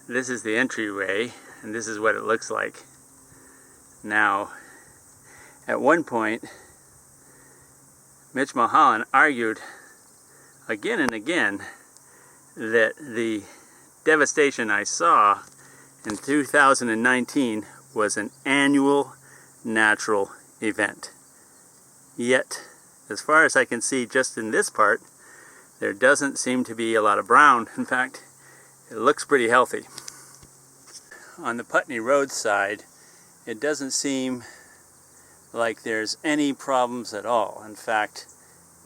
This is the entryway, and this is what it looks like. Now, at one point, Mitch Mulholland argued again and again that the devastation I saw in 2019 was an annual natural event. Yet, as far as I can see just in this part, there doesn't seem to be a lot of brown. In fact, it looks pretty healthy. On the Putney Road side, it doesn't seem like there's any problems at all. In fact,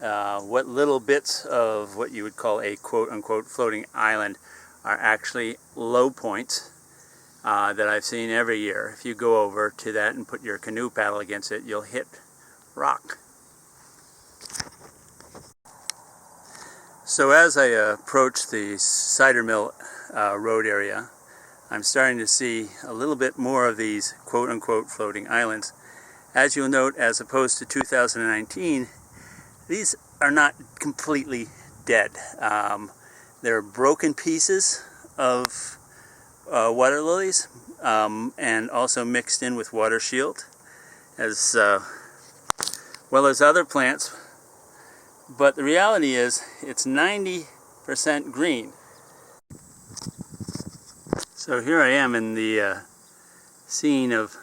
what little bits of what you would call a quote-unquote floating island are actually low points that I've seen every year. If you go over to that and put your canoe paddle against it, you'll hit rock. So as I approach the cider mill road area, I'm starting to see a little bit more of these quote-unquote floating islands. As you'll note, as opposed to 2019, these are not completely dead. There are broken pieces of water lilies and also mixed in with water shield, as well as other plants. But the reality is, it's 90% green. So here I am in the scene of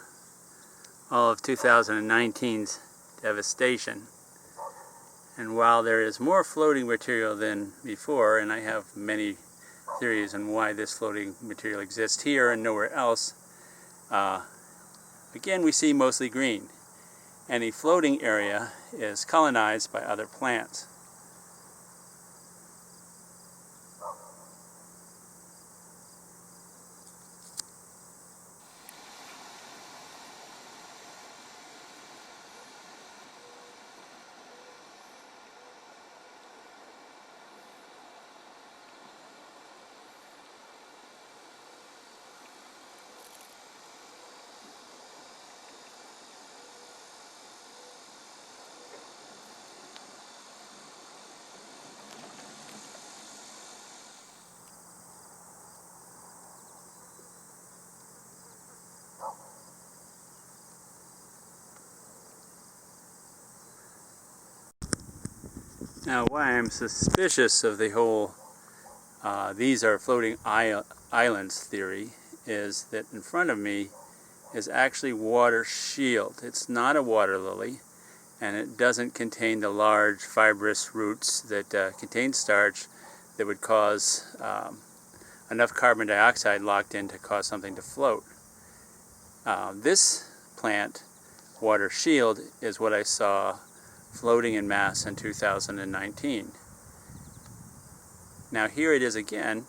all of 2019's devastation. And while there is more floating material than before, and I have many theories on why this floating material exists here and nowhere else, again we see mostly green. Any floating area is colonized by other plants. Now, why I'm suspicious of the whole these are floating islands theory is that in front of me is actually water shield. It's not a water lily, and it doesn't contain the large fibrous roots that contain starch that would cause enough carbon dioxide locked in to cause something to float. This plant, water shield, is what I saw floating in mass in 2019. Now here it is again,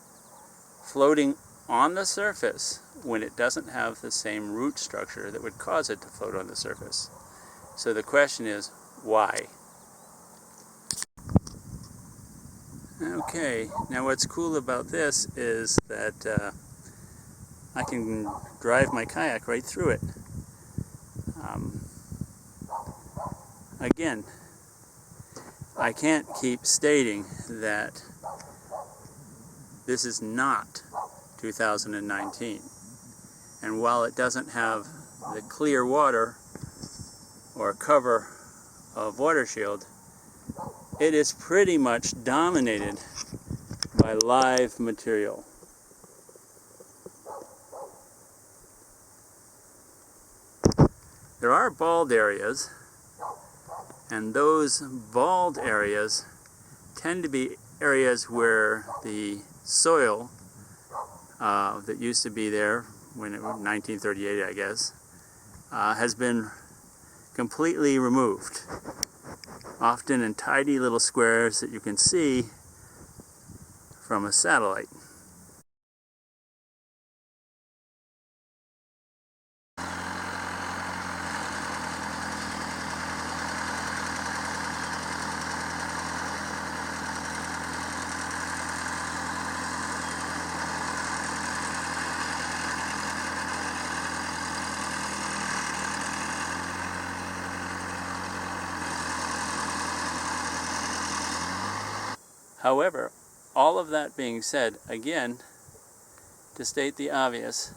floating on the surface when it doesn't have the same root structure that would cause it to float on the surface. So the question is, why? Okay, now what's cool about this is that I can drive my kayak right through it. Again, I can't keep stating that this is not 2019. And while it doesn't have the clear water or cover of water shield, it is pretty much dominated by live material. There are bald areas, and those bald areas tend to be areas where the soil that used to be there when it was 1938, I guess, has been completely removed, often in tidy little squares that you can see from a satellite. However, all of that being said, again, to state the obvious,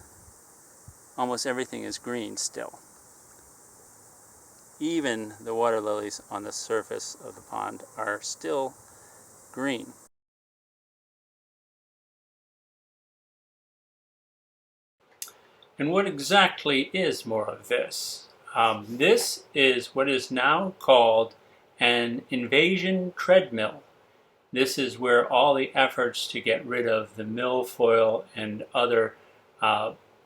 almost everything is green still. Even the water lilies on the surface of the pond are still green. And what exactly is more of this? This is what is now called an invasion treadmill. This is where all the efforts to get rid of the milfoil and other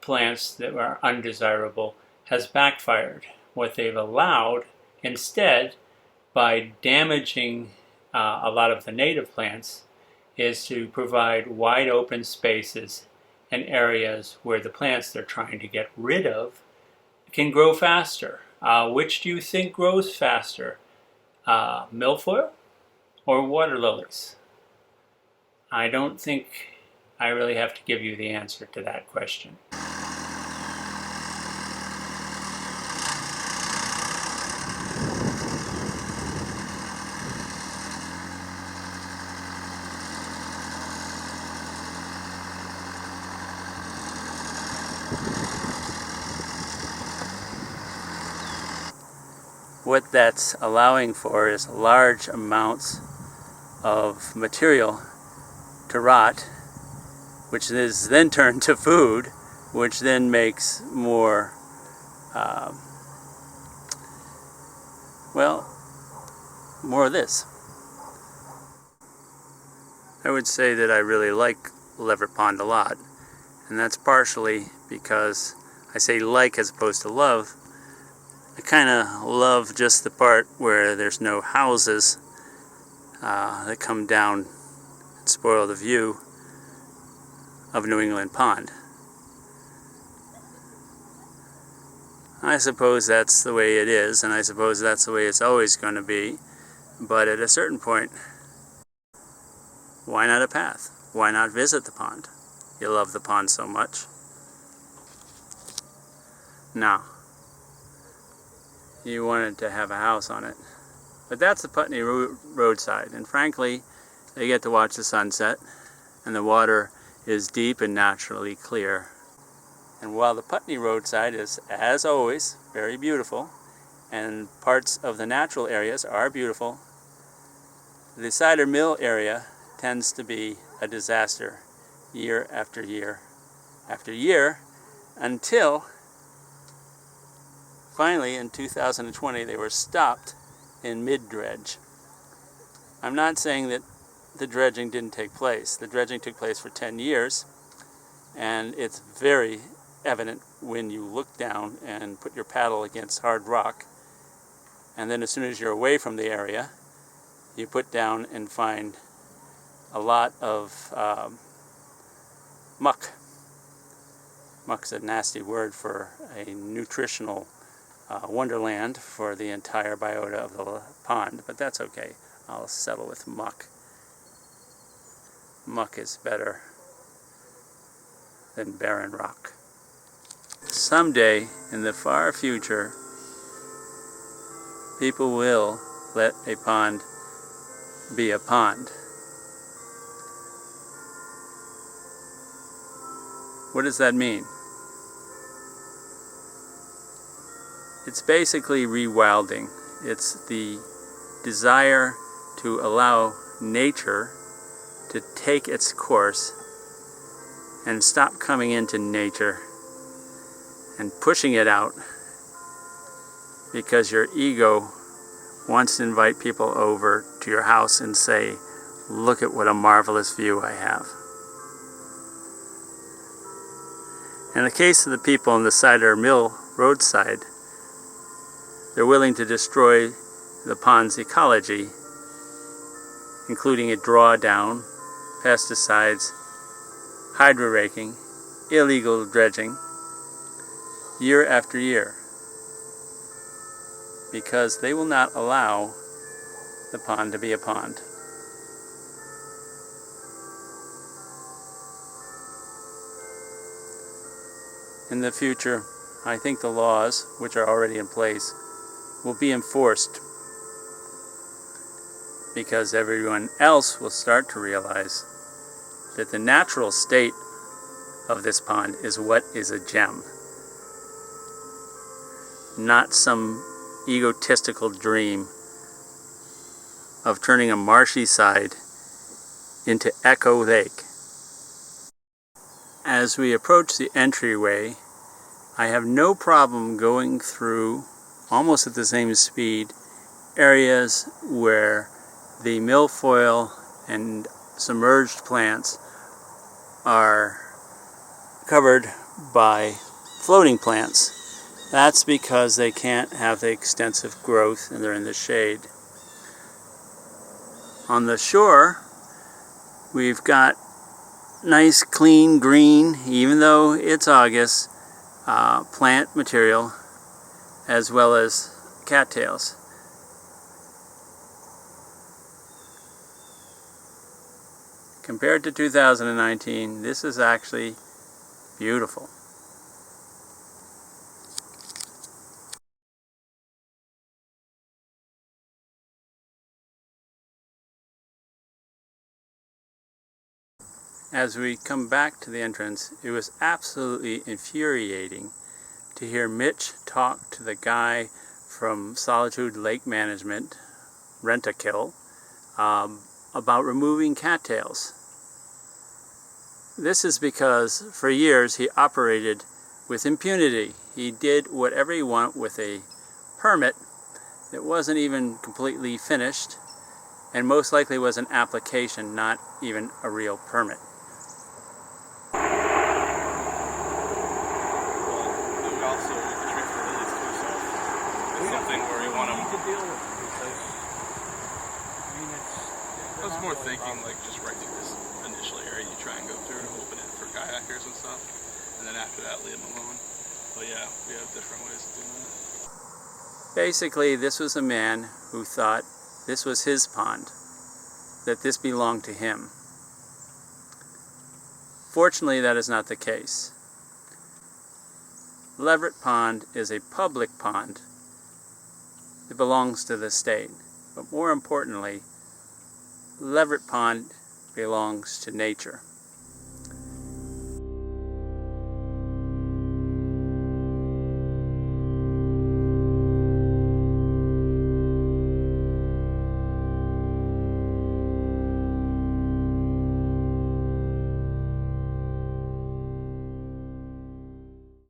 plants that are undesirable has backfired. What they've allowed instead, by damaging a lot of the native plants, is to provide wide open spaces and areas where the plants they're trying to get rid of can grow faster. Which do you think grows faster? Milfoil or water lilies? I don't think I really have to give you the answer to that question. What that's allowing for is large amounts of material to rot, which is then turned to food, which then makes more, more of this. I would say that I really like Leverett Pond a lot, and that's partially because I say like as opposed to love. I kind of love just the part where there's no houses that come down and spoil the view of New England Pond. I suppose that's the way it is, and I suppose that's the way it's always going to be, but at a certain point, why not a path? Why not visit the pond? You love the pond so much. Now, you wanted to have a house on it. But that's the Putney roadside, and frankly, they get to watch the sunset, and the water is deep and naturally clear. And while the Putney roadside is, as always, very beautiful, and parts of the natural areas are beautiful, the cider mill area tends to be a disaster year after year after year, until finally, in 2020, they were stopped in mid-dredge. I'm not saying that the dredging didn't take place. The dredging took place for 10 years, and it's very evident when you look down and put your paddle against hard rock, and then as soon as you're away from the area, you put down and find a lot of muck. Muck's a nasty word for a nutritional wonderland for the entire biota of the pond, but that's okay. I'll settle with muck. Muck is better than barren rock. Someday, in the far future, people will let a pond be a pond. What does that mean? It's basically rewilding. It's the desire to allow nature to take its course and stop coming into nature and pushing it out because your ego wants to invite people over to your house and say, look at what a marvelous view I have. In the case of the people on the cider mill roadside, they're willing to destroy the pond's ecology, including a drawdown, pesticides, hydro-raking, illegal dredging, year after year, because they will not allow the pond to be a pond. In the future, I think the laws, which are already in place, will be enforced because everyone else will start to realize that the natural state of this pond is what is a gem. Not some egotistical dream of turning a marshy side into Echo Lake. As we approach the entryway, I have no problem going through, almost at the same speed, areas where the milfoil and submerged plants are covered by floating plants. That's because they can't have the extensive growth and they're in the shade. On the shore, we've got nice clean green, even though it's August, plant material, as well as cattails. Compared to 2019, this is actually beautiful. As we come back to the entrance, it was absolutely infuriating to hear Mitch talk to the guy from Solitude Lake Management, Rent-A-Kill, about removing cattails. This is because for years he operated with impunity. He did whatever he wanted with a permit that wasn't even completely finished, and most likely was an application, not even a real permit. Something where you want them to deal with it, because I mean I was more thinking like just right through this initial area you try and go through to open it for kayakers and stuff, and then after that leave them alone. But yeah, we have different ways of doing it. Basically, this was a man who thought this was his pond, that this belonged to him. Fortunately, that is not the case. Leverett Pond is a public pond. It belongs to the state. But more importantly, Leverett Pond belongs to nature.